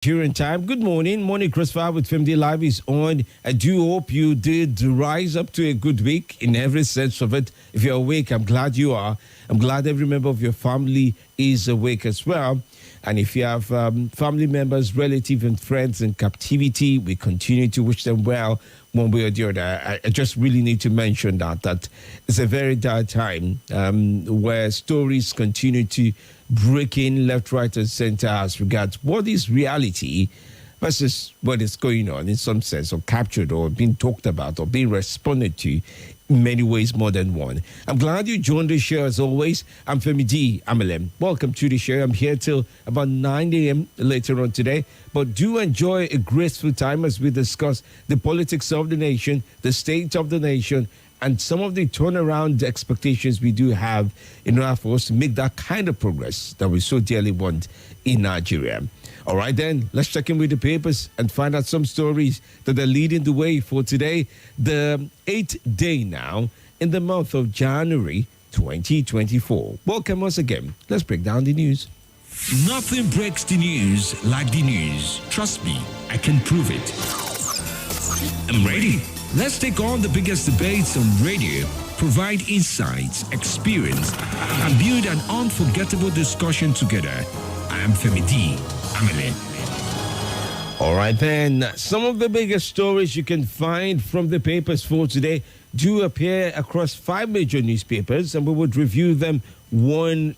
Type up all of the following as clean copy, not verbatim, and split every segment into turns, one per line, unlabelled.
During time. Good morning. Morning Crossfire with Femi Live is on. I do hope you did rise up to a good week in every sense of it. If you're awake, I'm glad you are. I'm glad every member of your family is awake as well. And if you have family members, relatives, and friends in captivity, we continue to wish them well one way or the other. I just really need to mention that it's a very dire time where stories continue to break in left, right, and center as regards what is reality versus what is going on in some sense, or captured, or being talked about, or being responded to in many ways, more than one. I'm glad you joined the show as always. I'm Femi D. Amelem. Welcome to the show. I'm here till about 9 a.m. later on today. But do enjoy a graceful time as we discuss the politics of the nation, the state of the nation, and some of the turnaround expectations we do have in order for us to make that kind of progress that we so dearly want in Nigeria. All right, then, let's check in with the papers and find out some stories that are leading the way for today, the 8th day now in the month of January 2024. Welcome once again. Let's break down the news.
Nothing breaks the news like the news. Trust me, I can prove it. I'm ready. Let's take on the biggest debates on radio, provide insights, experience, and build an unforgettable discussion together. I am Femi D. Amelem.
All right, then. Some of the biggest stories you can find from the papers for today do appear across 5 major newspapers, and we would review them one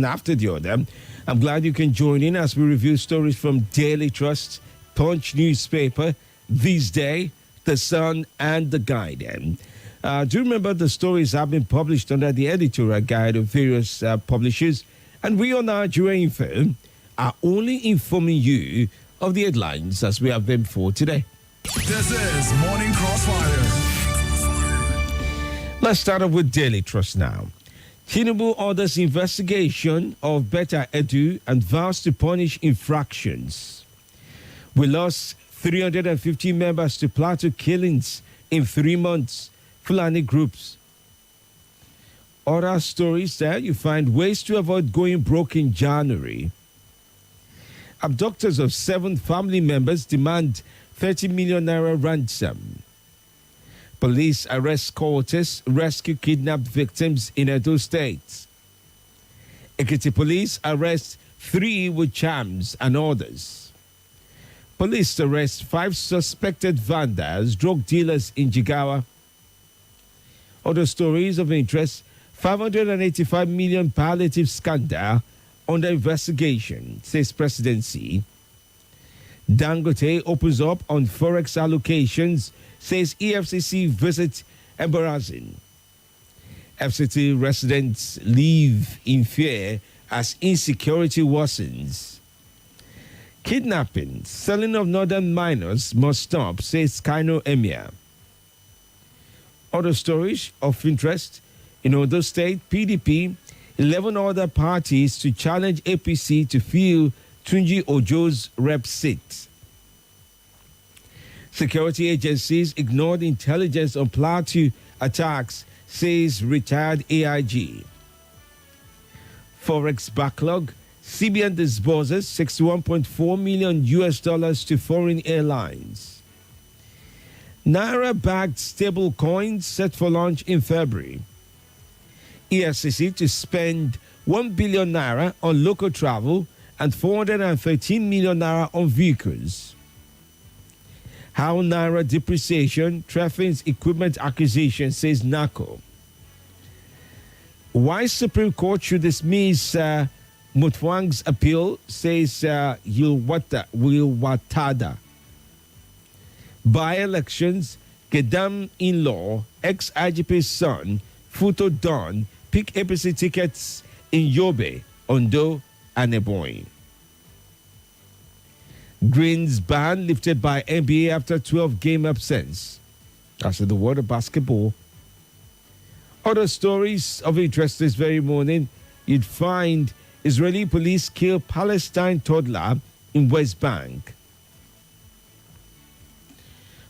after the other. I'm glad you can join in as we review stories from Daily Trust, Punch newspaper, This Day, The Sun, and The Guardian. Do you remember the stories have been published under the editorial guide of various publishers? And we on Nigeria Info are only informing you of the headlines as we have them for today.
This is Morning Crossfire.
Let's start off with Daily Trust now. Tinubu orders investigation of Beta Edu and vows to punish infractions. We lost 350 members to Plateau killings in 3 months. Fulani groups. Other stories there, you find ways to avoid going broke in January. Abductors of 7 family members demand 30 million naira ransom. Police arrest cohorts, rescue kidnapped victims in Edo State. Ekiti police arrest 3 with charms and others. Police arrest 5 suspected vandals, drug dealers in Jigawa. Other stories of interest, 585 million palliative scandal under investigation, says presidency. Dangote opens up on forex allocations, says EFCC visit embarrassing. FCT residents live in fear as insecurity worsens. Kidnapping, selling of northern minors must stop, says Kano Emir. Other stories of interest, in Ondo State, PDP, 11 other parties to challenge APC to fill Tunji Ojo's rep seat. Security agencies ignored intelligence on Plateau attacks, says retired AIG. Forex backlog, CBN disburses $61.4 million to foreign airlines. Naira-backed stable coins set for launch in February. EFCC to spend 1 billion naira on local travel and 413 million naira on vehicles. How naira depreciation threatens equipment acquisition, says NACO. Why Supreme Court should dismiss Mutfwang's appeal, says Wilwatada. By-elections, Kedam in-law, ex-IGP's son, Futo Don, pick APC tickets in Yobe, Ondo, and Ebonyi. Green's ban lifted by NBA after 12-game absence. That's in the world of basketball. Other stories of interest this very morning, you'd find Israeli police kill Palestine toddler in West Bank.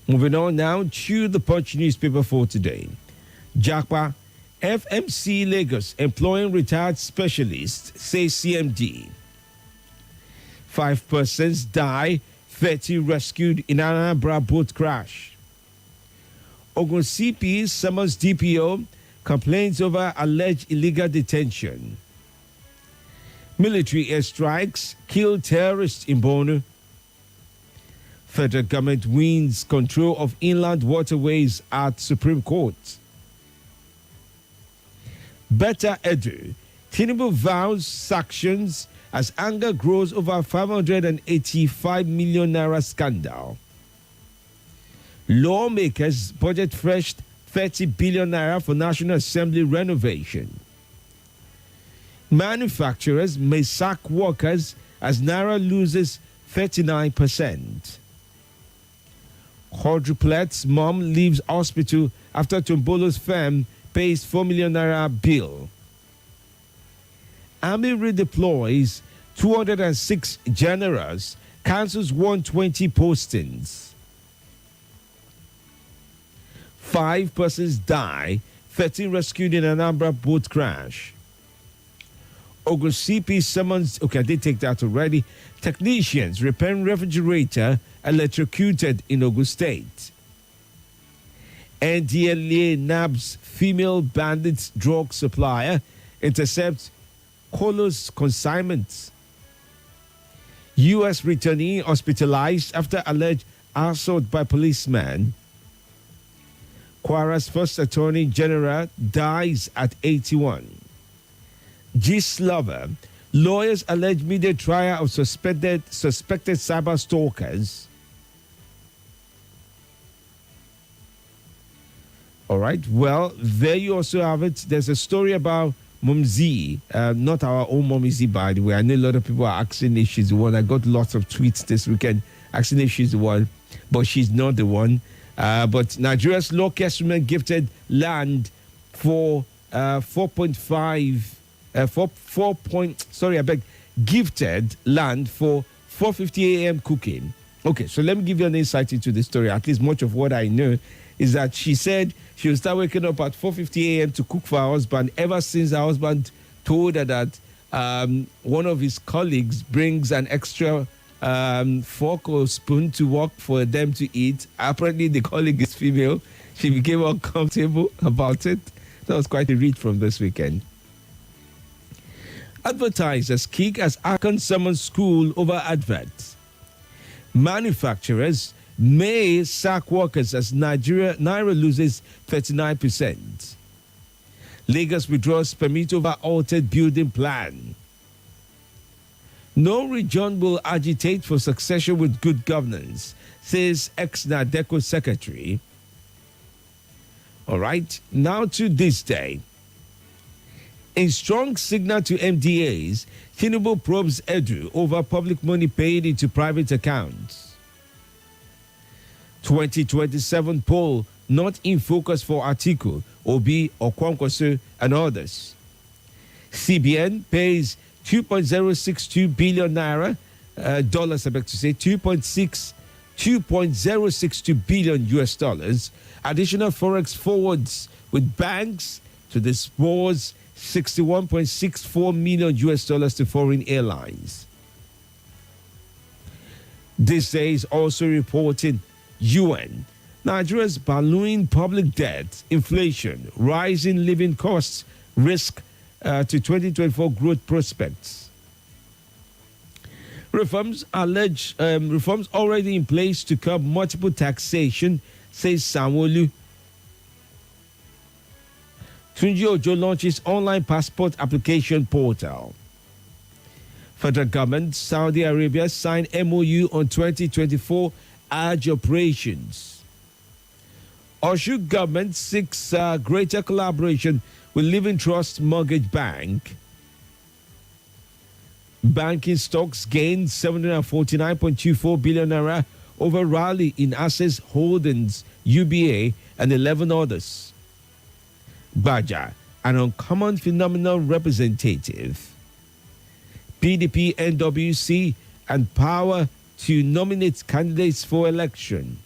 Moving on now to the Punch newspaper for today. Japa, FMC Lagos employing retired specialists, says CMD. 5 persons die, 30 rescued in Anambra boat crash. Ogun CP summons DPO, complains over alleged illegal detention. Military airstrikes kill terrorists in Borno. Federal government wins control of inland waterways at Supreme Court. Better Edu. Tinubu vows sanctions as anger grows over 585 million naira scandal. Lawmakers budget fresh 30 billion naira for National Assembly renovation. Manufacturers may sack workers as naira loses 39%. Quadruplet's mom leaves hospital after Tombolo's firm pays 4 million naira bill. Army redeploys 206 generals, cancels 120 postings. 5 persons die, 13 rescued in Anambra boat crash. Ogun CP summons, okay, I did take that already. Technicians repairing refrigerator electrocuted in Ogun State. NDLA nabs female bandits drug supplier, intercepts Colos consignments. U.S. returnee hospitalized after alleged assault by policeman. Kwara's first attorney general dies at 81. Gist lover, lawyers allege media trial of suspected cyber stalkers. All right, well, there you also have it. There's a story about Mumzi, not our own Mumzi, by the way. I know a lot of people are asking if she's the one. I got lots of tweets this weekend asking if she's the one, but she's not the one. But Nigeria's locust women gifted land for 4.5, gifted land for 4:50 a.m. cooking. Okay, so let me give you an insight into the story. At least much of what I know is that she said she will start waking up at 4:50 a.m. to cook for her husband ever since her husband told her that one of his colleagues brings an extra fork or spoon to work for them to eat. Apparently, the colleague is female. She became uncomfortable about it. That was quite a read from this weekend. Advertisers kick as Akon summons school over adverts. Manufacturers may sack workers as Naira loses 39%. Lagos withdraws permit over altered building plan. No region will agitate for succession with good governance, says ex-Nadeco secretary. All right, now to this day. In strong signal to MDAs, Tinubu probes Edu over public money paid into private accounts. 2027 poll not in focus for Atiku, Obi, Okonkwoso, and others. CBN pays 2.062 billion naira, dollars, I beg to say, 2.062 billion US dollars, additional forex forwards with banks to disburse 61.64 million US dollars to foreign airlines. This day is also reporting UN. Nigeria's ballooning public debt, inflation, rising living costs risk to 2024 growth prospects. Reforms already in place to curb multiple taxation, says Sanwo-Olu. Tunji Ojo launches online passport application portal. Federal government, Saudi Arabia signed MOU on 2024 Hajj operations. Oshu government seeks greater collaboration with Living Trust Mortgage Bank. Banking stocks gained 749.24 billion naira over rally in Access Holdings, UBA, and 11 others. Baja, an uncommon phenomenal representative. PDP, NWC, and power to nominate candidates for election.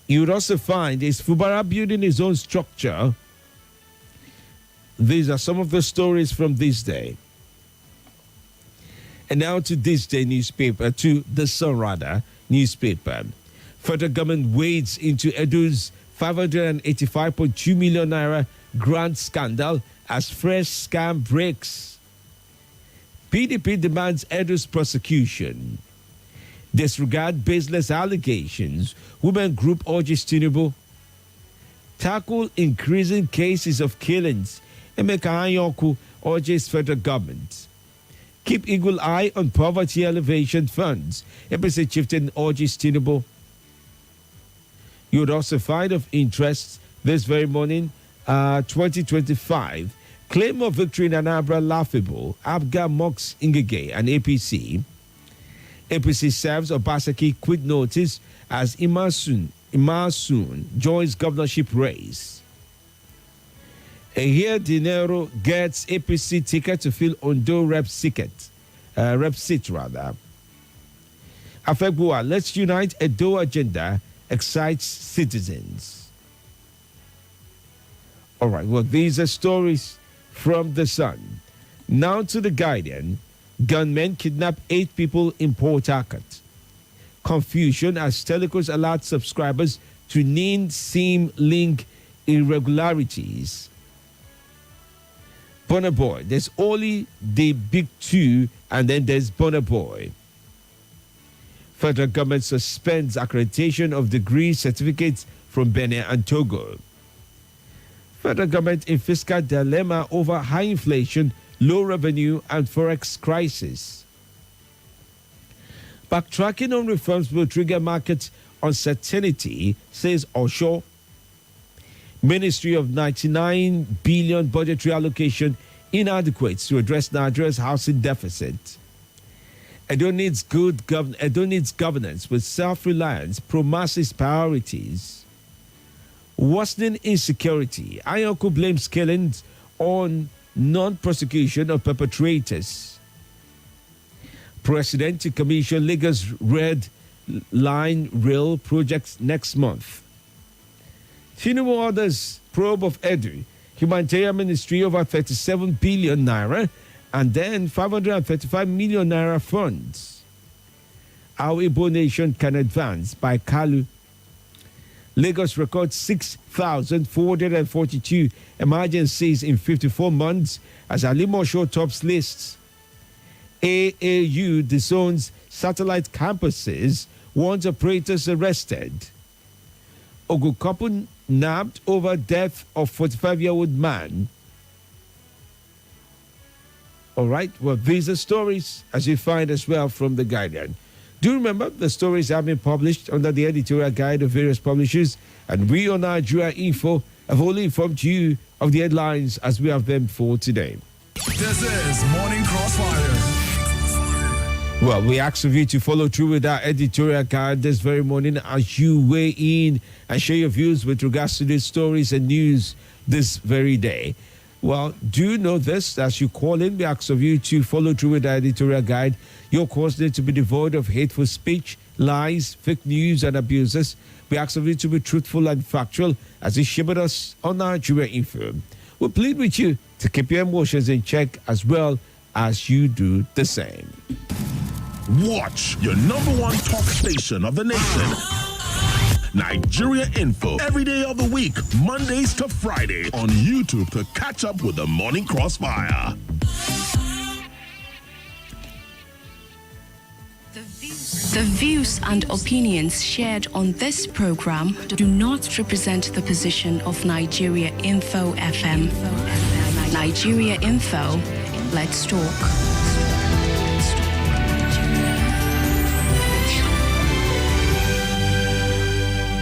You would also find is Fubara building his own structure. These are some of the stories from this day. And now to this day newspaper, to the Sun rather newspaper. Federal government wades into Edo's 585.2 million naira grant scandal as fresh scam breaks. PDP demands Edo's prosecution. Disregard baseless allegations. Women group urges Tinubu. Tackle increasing cases of killings. Emeka Anyoku urges federal government. Keep eagle eye on poverty elevation funds. APC chieftain urges Tinubu. You would also find of interest this very morning, 2025. Claim of victory in Anambra laughable. Abga mocks Ngige and APC. APC serves Obaseki quit notice as Imasun joins governorship race. Here Dinero gets APC ticket to fill Ondo rep seat rather. Afegbua, let's unite Edo agenda excites citizens. All right, well, these are stories from the Sun. Now to the Guardian. Gunmen kidnap 8 people in Port Harcourt. Confusion as telecos alert subscribers to NIN SIM link irregularities. Burna Boy, there's only the big two, and then there's Burna Boy. Federal government suspends accreditation of degree certificates from Benin and Togo. Federal government in fiscal dilemma over high inflation, low revenue, and forex crisis. Backtracking on reforms will trigger market uncertainty, says Osho. Ministry of 99 billion budgetary allocation inadequate to address Nigeria's housing deficit. Edo needs governance with self-reliance, promises priorities. Worsening insecurity. Ayoko blames killings on non-prosecution of perpetrators. President to commission Lagos Red Line Rail projects next month. Tinubu orders probe of Edu. Humanitarian Ministry over 37 billion naira and then 535 million naira funds. Our Igbo nation can advance by Kalu. Lagos records 6,442 emergencies in 54 months as Alimosho tops lists. AAU disowns satellite campuses, warns operators arrested. Ogu couple nabbed over death of 45-year-old man. All right, well, these are stories as you find as well from The Guardian. Do remember the stories have been published under the editorial guide of various publishers, and we on Nigeria Info have only informed you of the headlines as we have them for today.
This is Morning Crossfire.
Well, we ask of you to follow through with our editorial guide this very morning as you weigh in and share your views with regards to these stories and news this very day. Well, do know this, as you call in, we ask of you to follow through with our editorial guide. Your course needs to be devoid of hateful speech, lies, fake news, and abuses. We ask of you to be truthful and factual as you share with us on Nigeria Info. We plead with you to keep your emotions in check as well as you do the same.
Watch your number one talk station of the nation. Nigeria Info every day of the week, Mondays to Friday on YouTube to catch up with the Morning Crossfire.
The views and opinions shared on this program do not represent the position of Nigeria Info FM. Nigeria Info, let's talk.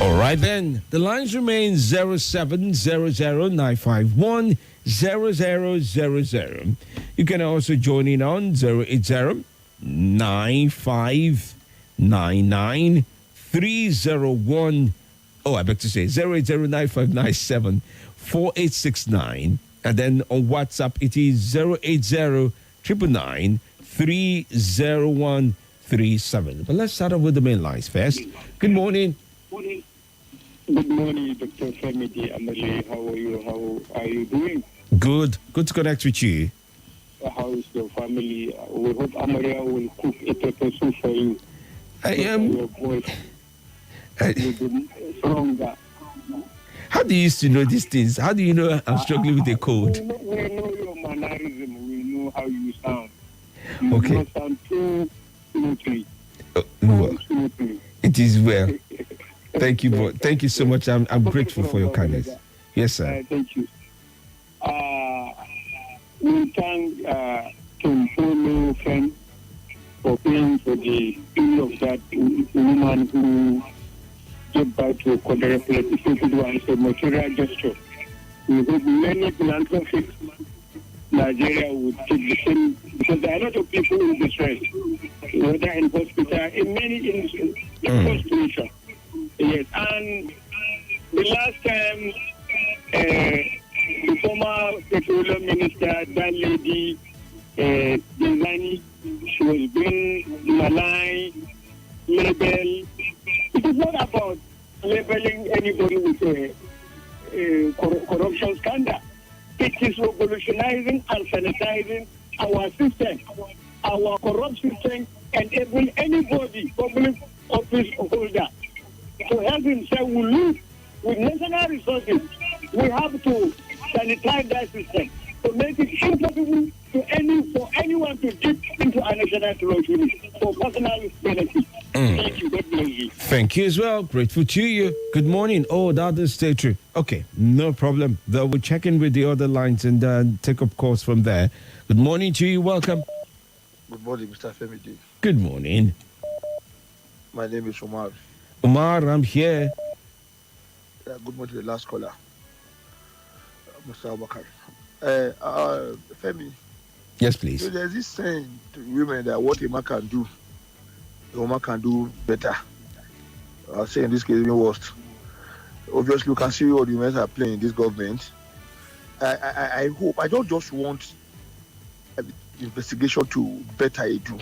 All right, then. The lines remain 0700-951-0000. You can also join in on 080-9599-301. Oh, I beg to say 080-9597-4869. And then on WhatsApp, it is 080-999-30137. But let's start off with the main lines first. Good morning.
Good morning, Dr. Femi Amale. How are you? How are you doing?
Good to connect with you.
how is your family? We hope Amaria will cook a pepper soup for you.
I am.
Your voice will be stronger.
How do you used to know these things? How do you know I'm struggling with a cold?
We know your mannerism. We know how you sound. You
Okay.
don't sound too smoothly.
Well,
Smoothly.
it is well. Thank you, boy. Thank you so much. I'm grateful for your kindness. Yes, sir.
Thank you. We thank Kim Polo friend for paying for the bill of that woman who gave birth to a quadriplegic one. It's a material gesture. We hope many philanthropists Nigeria would take the same, because there are a lot of people in distress, whether in hospital, in many in situation. Yes, and the last time the former petroleum minister, that lady, Dezani, she was being maligned, labeled. It is not about labeling anybody with a corruption scandal. It is revolutionizing and sanitizing our system, our corrupt system, enabling anybody, public office holder, to help himself will live with national resources. We have to sanitize that system to make it impossible for anyone to dip into a national treasury for personal benefit. Thank you. God bless you.
Thank you as well. Grateful to you. Good morning. Oh, that is stay true. Okay, no problem. Though we'll check in with the other lines and take up calls from there. Good morning to you. Welcome.
Good morning, Mr. Femi.
Good morning.
My name is Omar.
Omar, I'm here.
Good morning to the last caller, Mr. Abakar. Femi,
Yes, please.
there's this saying to women that what a man can do, a woman can do better. I'll say in this case, even worse. Obviously, you can see all the men are playing in this government. I hope, I don't just want investigation to better it do.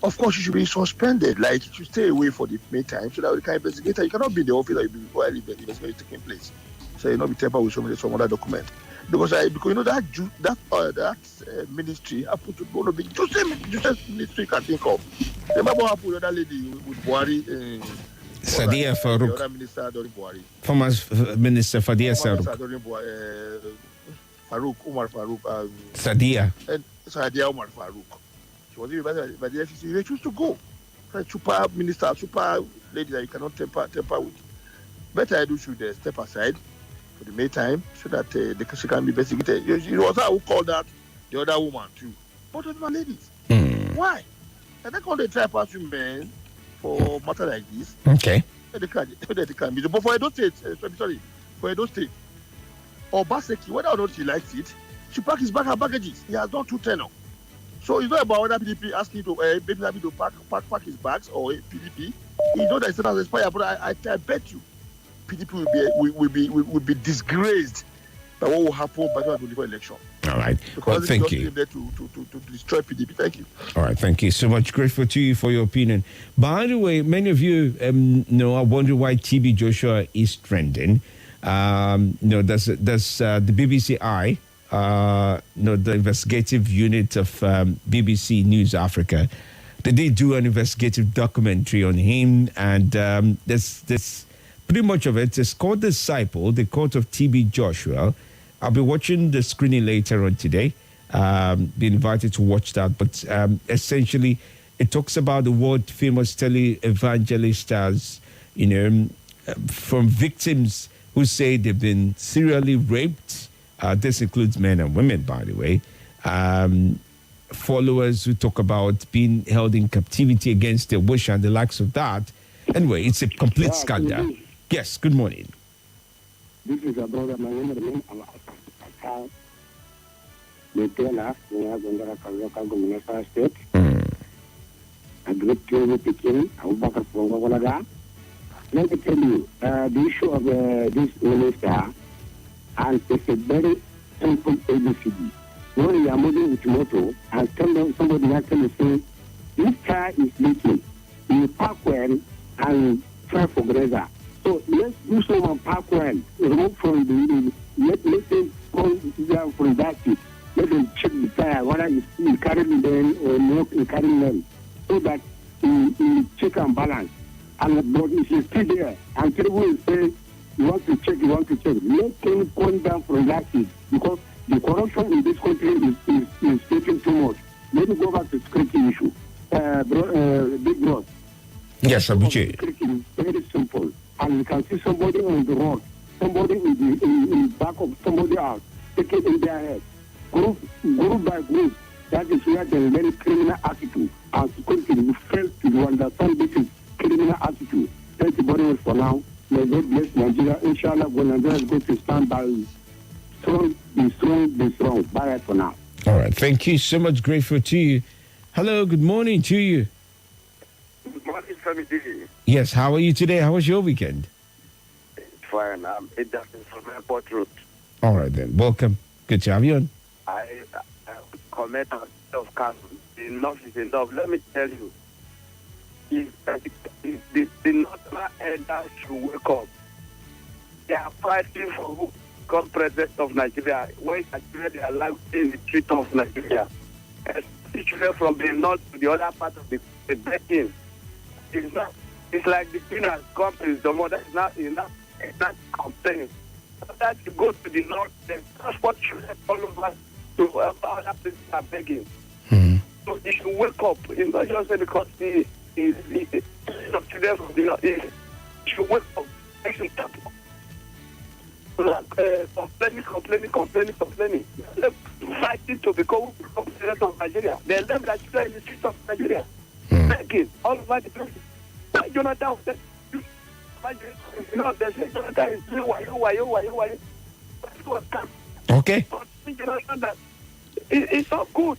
Of course, you should be suspended, like you should stay away for the meantime so that we can investigate. You cannot be in the office while the investigation is taking place. So you not be tempered with some other document. Because you know that ministry happened to one of the just ministry you can think of. Remember what happened with the other lady with Buhari?
Sadia
The
Farouk.
other minister during Buhari.
Former Minister Fadia
Minister
Farouk.
during Buhari, Umar Farouk.
Sadia.
And Sadia Umar Farouk. She was invited by the FCC. They choose to go. Super minister, super lady that you cannot temper with. Better I do should step aside for the meantime so that she can be investigated. It was her who called that the other woman too. Both of them are ladies. Why? And they call the try pass men for matter like this.
Okay.
They can be. But for Edo State, for Edo State, or Baseki, whether or not she likes it, she packs back her baggages. He has done 2 tenor. So it's not about whether PDP asking to maybe having to pack his bags or PDP. You know that it's not expired, but I bet you PDP will be disgraced by what will happen by the 2024 election.
All right.
Because
Well, thank
just
you.
came there to destroy PDP. Thank you.
All right, thank you so much. Grateful to you for your opinion. By the way, many of you are wondering why TB Joshua is trending. There's the BBC Eye, the investigative unit of BBC News Africa. They did do an investigative documentary on him, and there's pretty much of it. It's called Disciple, the court of TB Joshua. I'll be watching the screening later on today. Be invited to watch that. But essentially, it talks about the world famous tele-evangelist as, from victims who say they've been serially raped. This includes men and women, by the way. Followers who talk about being held in captivity against their wish and the likes of that. Anyway, it's a complete scandal. Yes, good morning.
This is a brother, my name the Taylor, we have in the local government state. A great training picking, Abubakar Pongolaga. Let me tell you, the issue of this minister, and it's a very simple ABCD. When you are moving with motor and somebody actually say, this car is leaking, you park well and try for grazer. So let's do someone park well, remove from let them come down from that seat. Let them check the tire, whether it's work in carrying them so that he check and balance. And but if he's still there and people will say you want to check, let him come down from that seat because the corruption in this country is getting too much. Let me go back to security issue. Big Bros.
Yes, Abuja.
Security is very simple. And you can see somebody on the road, somebody in the back of somebody else, taking in their head. Group by group, that is where there is very criminal attitude. And security will fail to understand this is criminal attitude. Thank you very much for now. May God bless Nigeria. Inshallah, when Nigeria is going to stand by strong, be strong. Bye for now.
All right. Thank you so much. Grateful to you. Hello. Good morning to you.
Good morning, Femi.
Yes. How are you today? How was your weekend?
It's fine. I'm Edison from Airport Road.
All right then. Welcome. Good to have you on.
I comment on of council. Enough is enough. Let me tell you. The northern elders should wake up. They are fighting for who become president of Nigeria. When Nigeria they are allowed in the street of Nigeria. Especially from the north to the other part of the begging. It's like the peanut companies, the mother is not complaining. That you go to the north, the transport should all over to other places are begging. So they should wake up. It's not just because the children from the north. They should wake up. They should stop complaining. They're fighting to become president of Nigeria. They left their children in the streets of Nigeria. Begging all over the place. Jonathan said, they say Jonathan is doing why.
Okay.
It's not good.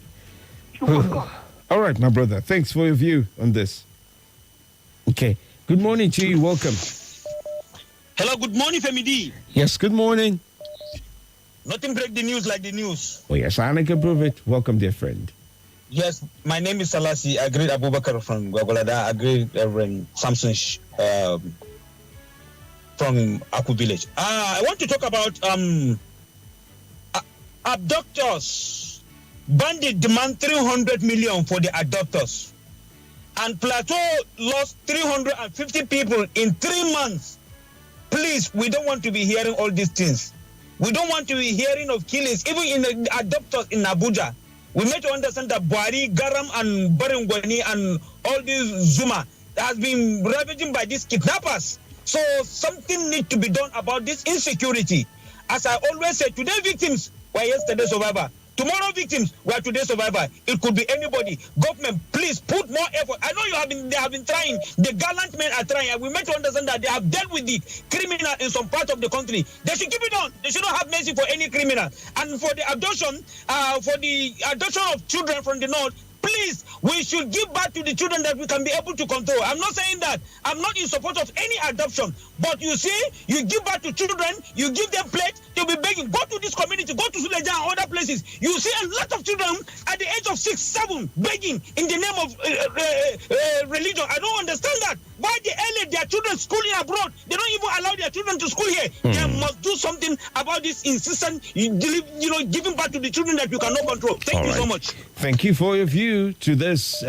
All right, my brother. Thanks for your view on this. Okay. Good morning to you. Welcome.
Hello, good morning, Femi D.
Yes, good morning.
Nothing break the news like the news.
Oh, yes, I can prove it. Welcome, dear friend.
Yes, my name is Salasi. I greet Abubakar from Gwagwalada. I greet Reverend Samson from Aku Village. I want to talk about abductors. Bandit demand 300 million for the abductors. And Plateau lost 350 people in 3 months. Please, we don't want to be hearing all these things. We don't want to be hearing of killings, even in the adopters in Abuja. We need to understand that Buhari, Garam, and Baringwani, and all these Zuma has been ravaging by these kidnappers. So something needs to be done about this insecurity. As I always say, today victims were yesterday survivor. Tomorrow victims were today survivor. It could be anybody. Government, please put more effort. I know they have been trying. The gallant men are trying. And we meant to understand that they have dealt with the criminal in some part of the country. They should keep it on. They should not have mercy for any criminal. And for the adoption of children from the north, please, we should give back to the children that we can be able to control. I'm not saying that. I'm not in support of any adoption. But you see, you give back to children, you give them plates, they'll be begging. Go to this community, go to Suleja and other places. You see a lot of children at the age of 6, 7 begging in the name of religion. I don't understand that. Why they allow their children schooling abroad? They don't even allow their children to school here. They must do something about this insistent, giving back to the children that you cannot control. Thank you so much.
Thank you for your view to this.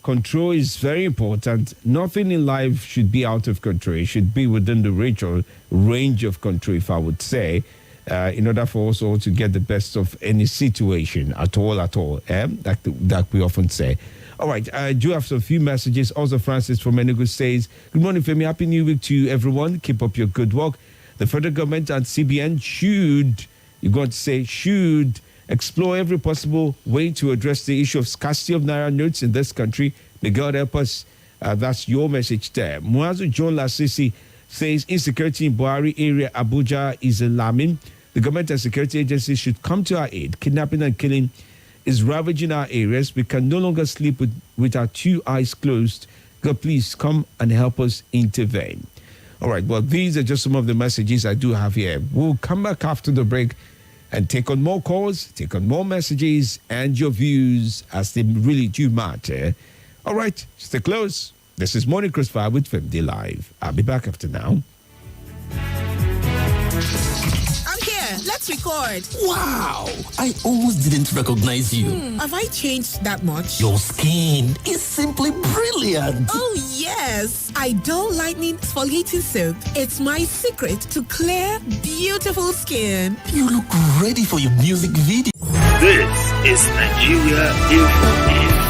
Control is very important. Nothing in life should be out of control. It should be within the range of control, if I would say, in order for us all to get the best of any situation at all, that we often say. All right, I do have some few messages. Also, Francis from Enugu says, good morning, Femi. Happy New Week to you, everyone. Keep up your good work. The federal government and CBN should explore every possible way to address the issue of scarcity of Naira notes in this country. May God help us. That's your message there. Muazu John Lasisi says insecurity in Buhari area, Abuja, is alarming. The government and security agencies should come to our aid. Kidnapping and killing is ravaging our areas. We can no longer sleep with our 2 eyes closed. God, please come and help us intervene. All right, well, these are just some of the messages I do have here. We'll come back after the break and take on more calls, take on more messages and your views as they really do matter. All right, stay close. This is Morning Crossfire with Femi Live. I'll be back after now.
let's record.
Wow, I almost didn't recognize you.
Have I changed that much?
Your skin is simply brilliant.
Oh, yes. Idol Lightning Exfoliating Soap. It's my secret to clear, beautiful skin.
You look ready for your music video.
This is Nigeria Info.